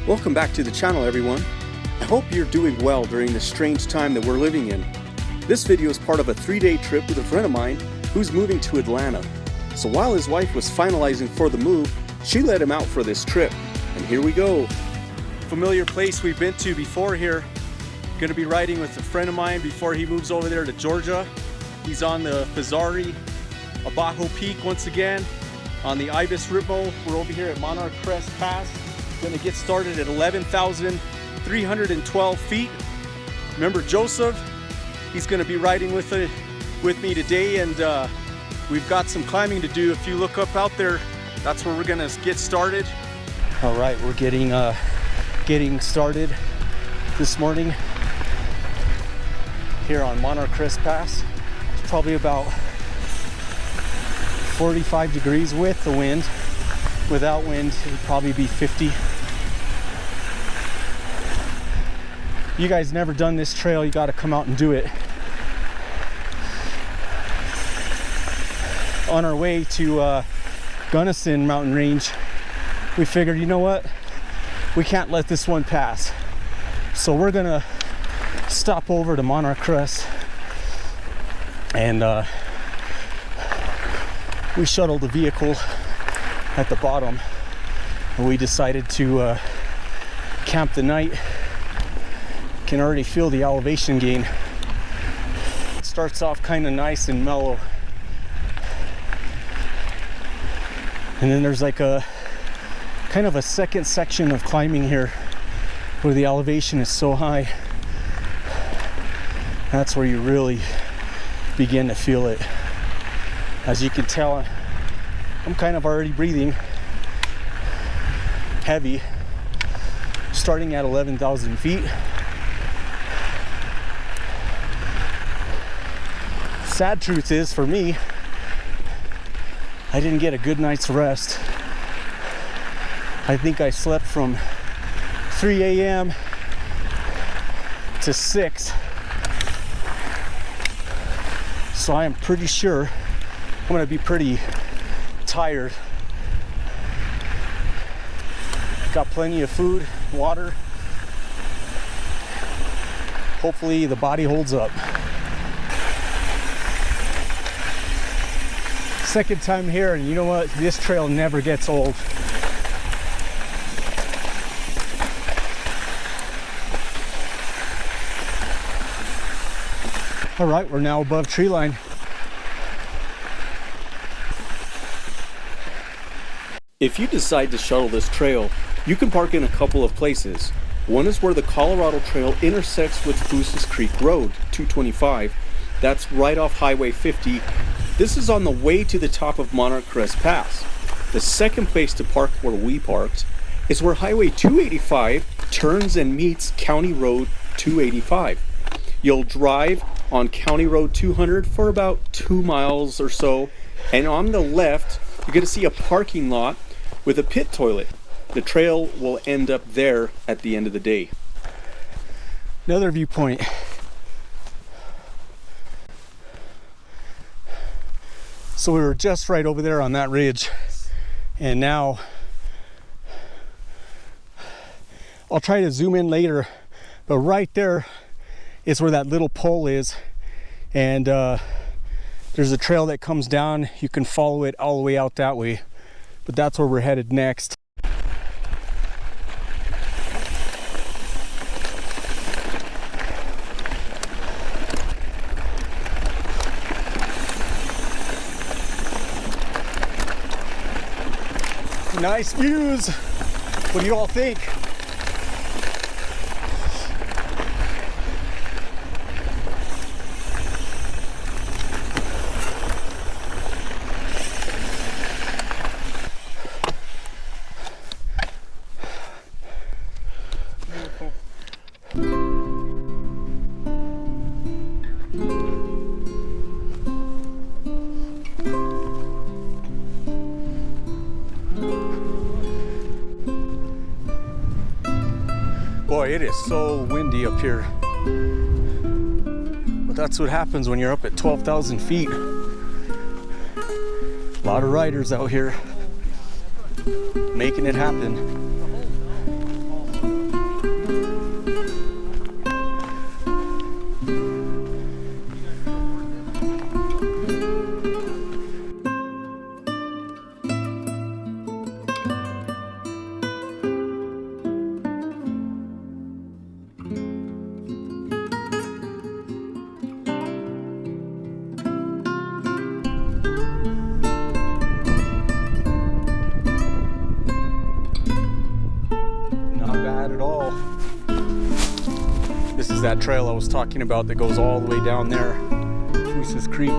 Welcome back to the channel, everyone. I hope you're doing well during the strange time that we're living in. This video is part of a 3-day trip with a friend of mine who's moving to Atlanta. So while his wife was finalizing for the move, she let him out for this trip. And here we go. Familiar place we've been to before here. Gonna be riding with a friend of mine before he moves over there to Georgia. He's on the Fezzari, Abajo Peak once again. On the Ibis Ripmo, we're over here at Monarch Crest Pass. Gonna get started at 11,312 feet. Remember Joseph? He's gonna be riding with me today, and we've got some climbing to do. If you look up out there, that's where we're gonna get started. All right, we're getting started this morning here on Monarch Crest Pass. It's probably about 45 degrees with the wind. Without wind, it would probably be 50. You guys never done this trail, you gotta come out and do it. On our way to Gunnison mountain range, we figured, you know what? We can't let this one pass. So we're gonna stop over to Monarch Crest, and we shuttled the vehicle at the bottom, and we decided to camp the night. Can already feel the elevation gain. It starts off kind of nice and mellow, and then there's like a kind of a second section of climbing here where the elevation is so high. That's where you really begin to feel it. As you can tell, I'm kind of already breathing heavy, starting at 11,000 feet. Sad truth is, for me, I didn't get a good night's rest. I think I slept from 3 a.m. to 6. So I am pretty sure I'm gonna be pretty tired. Got plenty of food, water. Hopefully the body holds up. Second time here, and you know what? This trail never gets old. All right, we're now above tree line. If you decide to shuttle this trail, you can park in a couple of places. One is where the Colorado Trail intersects with Fooses Creek Road, 225. That's right off Highway 50. This is on the way to the top of Monarch Crest Pass. The second place to park, where we parked, is where Highway 285 turns and meets County Road 285. You'll drive on County Road 200 for about 2 miles or so, and on the left, you're going to see a parking lot with a pit toilet. The trail will end up there at the end of the day. Another viewpoint. So we were just right over there on that ridge, and now I'll try to zoom in later, but right there is where that little pole is, and there's a trail that comes down. You can follow it all the way out that way, but that's where we're headed next. Nice views. What do you all think? Boy, it is so windy up here. But that's what happens when you're up at 12,000 feet. A lot of riders out here making it happen. is that trail I was talking about that goes all the way down there, Moose's Creek.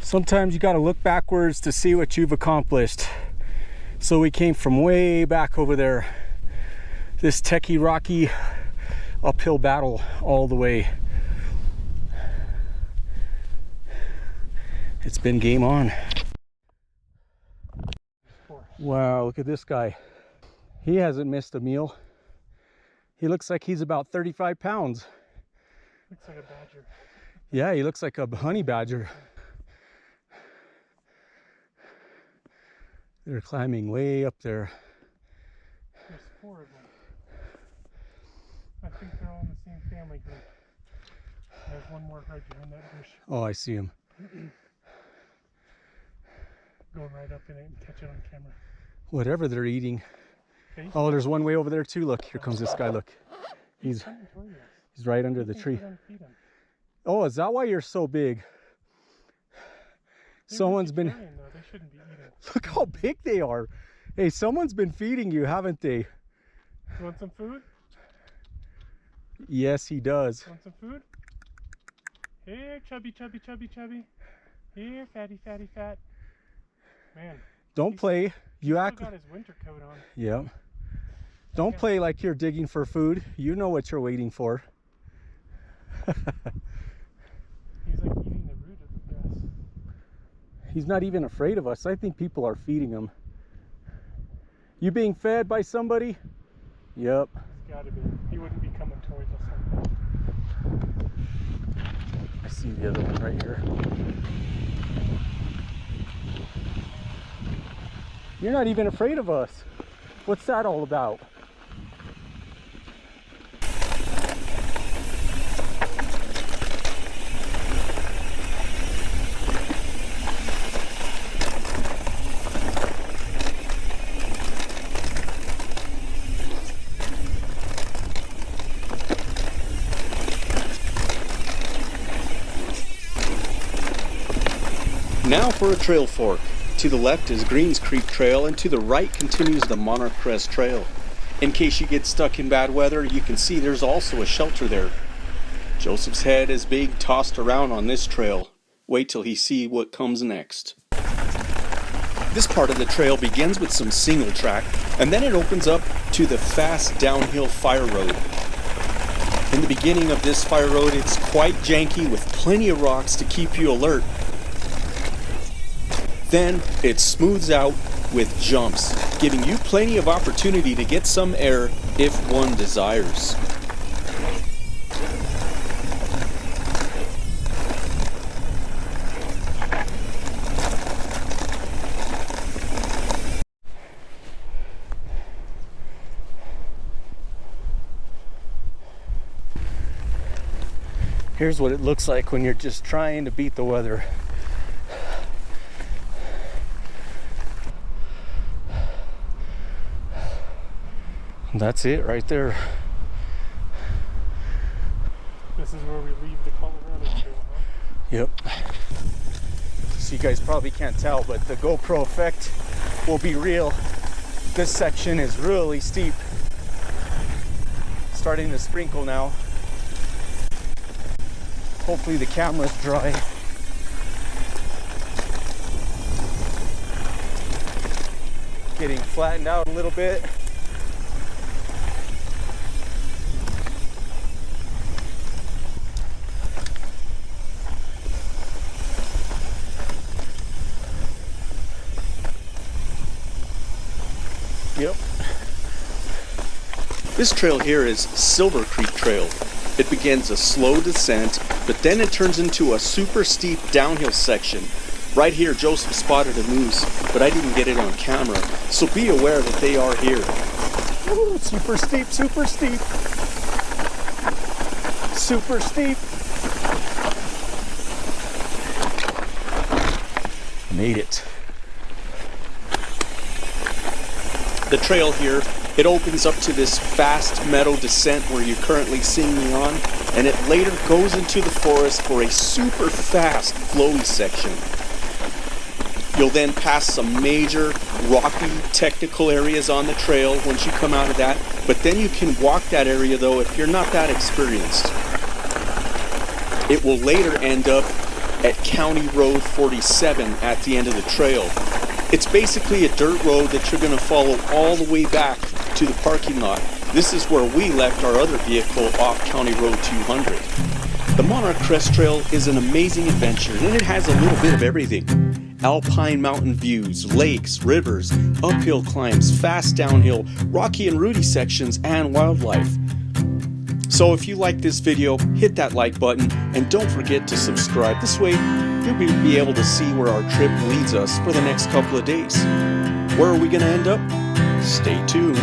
Sometimes you got to look backwards to see what you've accomplished. So we came from way back over there, this techie rocky uphill battle all the way. It's been game on. Wow, look at this guy. He hasn't missed a meal. He looks like he's about 35 pounds. Looks like a badger. Yeah, he looks like a honey badger. They're climbing way up there. There's 4 of them. I think they're all in the same family group. There's one more right behind that bush. Oh, I see him. Going right up in it and catch it on camera. Whatever they're eating. Okay. Oh, there's one way over there too. Look, here comes this guy. Look, he's right under the tree. Oh, is that why you're so big? Someone's been. They shouldn't be eating. Look how big they are. Hey, someone's been feeding you, haven't they? You want some food? Yes, he does. Want some food? Here, chubby, chubby, chubby, chubby. Here, fatty, fatty, fat. Man. Don't play. You He's act. still got his winter coat on. Yeah. Don't play like you're digging for food. You know what you're waiting for. He's like eating the root of the grass. He's not even afraid of us. I think people are feeding him. You being fed by somebody? Yep. He's gotta be. He wouldn't be coming towards us like that. I see the other one right here. You're not even afraid of us. What's that all about? Now for a trail fork. To the left is Greens Creek Trail, and to the right continues the Monarch Crest Trail. In case you get stuck in bad weather, you can see there's also a shelter there. Joseph's head is being tossed around on this trail. Wait till he see what comes next. This part of the trail begins with some single track, and then it opens up to the fast downhill fire road. In the beginning of this fire road, it's quite janky with plenty of rocks to keep you alert. Then it smooths out with jumps, giving you plenty of opportunity to get some air if one desires. Here's what it looks like when you're just trying to beat the weather. That's it right there. This is where we leave the Colorado Trail, huh? Yep. So you guys probably can't tell, but the GoPro effect will be real. This section is really steep. Starting to sprinkle now. Hopefully the camera's dry. Getting flattened out a little bit. Yep. This trail here is Silver Creek Trail. It begins a slow descent, but then it turns into a super steep downhill section. Right here, Joseph spotted a moose, but I didn't get it on camera, so be aware that they are here. Ooh, super steep, super steep. Super steep. Made it. The trail here, it opens up to this fast meadow descent where you're currently seeing me on, and it later goes into the forest for a super fast flowy section. You'll then pass some major rocky technical areas on the trail once you come out of that, but then you can walk that area though if you're not that experienced. It will later end up at County Road 47 at the end of the trail. It's basically a dirt road that you're going to follow all the way back to the parking lot. This is where we left our other vehicle off County Road 200. The Monarch Crest Trail is an amazing adventure, and it has a little bit of everything. Alpine mountain views, lakes, rivers, uphill climbs, fast downhill, rocky and rooty sections, and wildlife. So if you like this video, hit that like button, and don't forget to subscribe. This way, you'll be able to see where our trip leads us for the next couple of days. Where are we going to end up? Stay tuned.